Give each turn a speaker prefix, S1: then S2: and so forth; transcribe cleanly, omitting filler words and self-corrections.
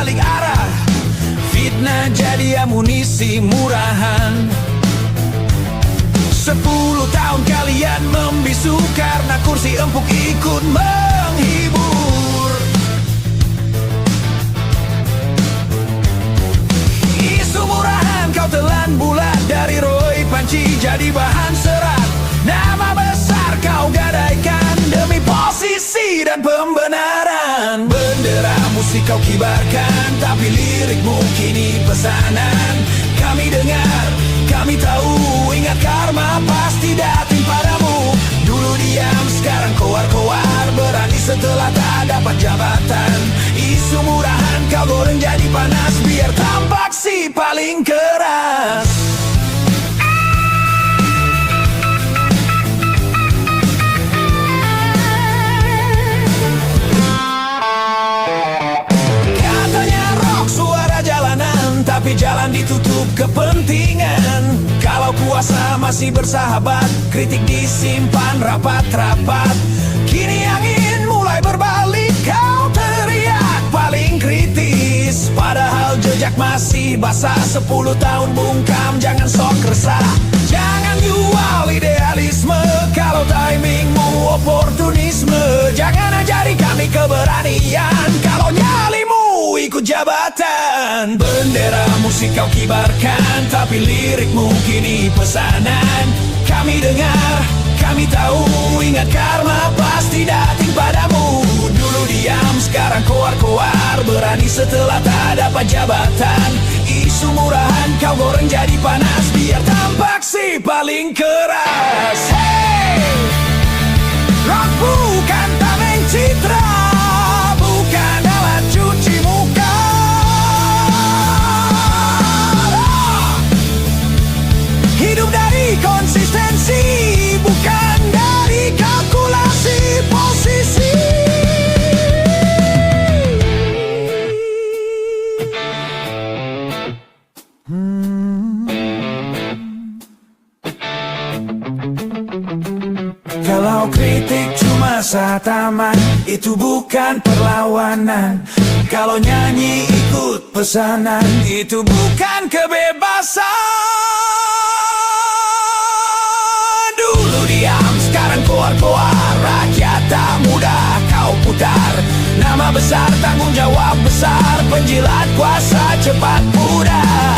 S1: balik arah. Fitnah jadi amunisi murahan. 10 tahun kalian membisu karena kursi empuk ikut menghibur. Isu murahan kau telan bulat dari Roy Panci jadi bahan serat. Nama besar kau gadaikan demi posisi dan pembenaran. Bendera musik kau kibarkan, tapi lirikmu kini pesanan. Kami dengar, kami tahu, ingat karma pasti datang padamu. Dulu diam, sekarang koar-koar, berani setelah tak dapat jabatan. Isu murahan kau goreng jadi panas, biar tampak si paling keras. Tapi jalan ditutup kepentingan. Kalau kuasa masih bersahabat, kritik disimpan rapat-rapat. Kini angin mulai berbalik, kau teriak paling kritis. Padahal jejak masih basah, 10 tahun bungkam, jangan sok resah. Jangan jual idealisme, kalau timingmu oportunisme. Jangan ajari kami keberanian, kalau nyalimu ikut jabatan. Bendera musik kau kibarkan, tapi lirikmu kini pesanan. Kami dengar, kami tahu, ingat karma pasti datang padamu. Dulu diam, sekarang koar-koar, berani setelah tak dapat jabatan. Isu murahan kau goreng jadi panas, biar tampak si paling keras. Hey! Rock bukan tameng citra, bukan alat cuci muka. Hidup dari konsistensi, bukan dari kalkulasi posisi. Kalau kritik cuma sataman, itu bukan perlawanan. Kalau nyanyi ikut pesanan, itu bukan kebebasan. Dulu diam, sekarang koar-koar, rakyat tak mudah kau putar. Nama besar, tanggung jawab besar, penjilat kuasa cepat pudar.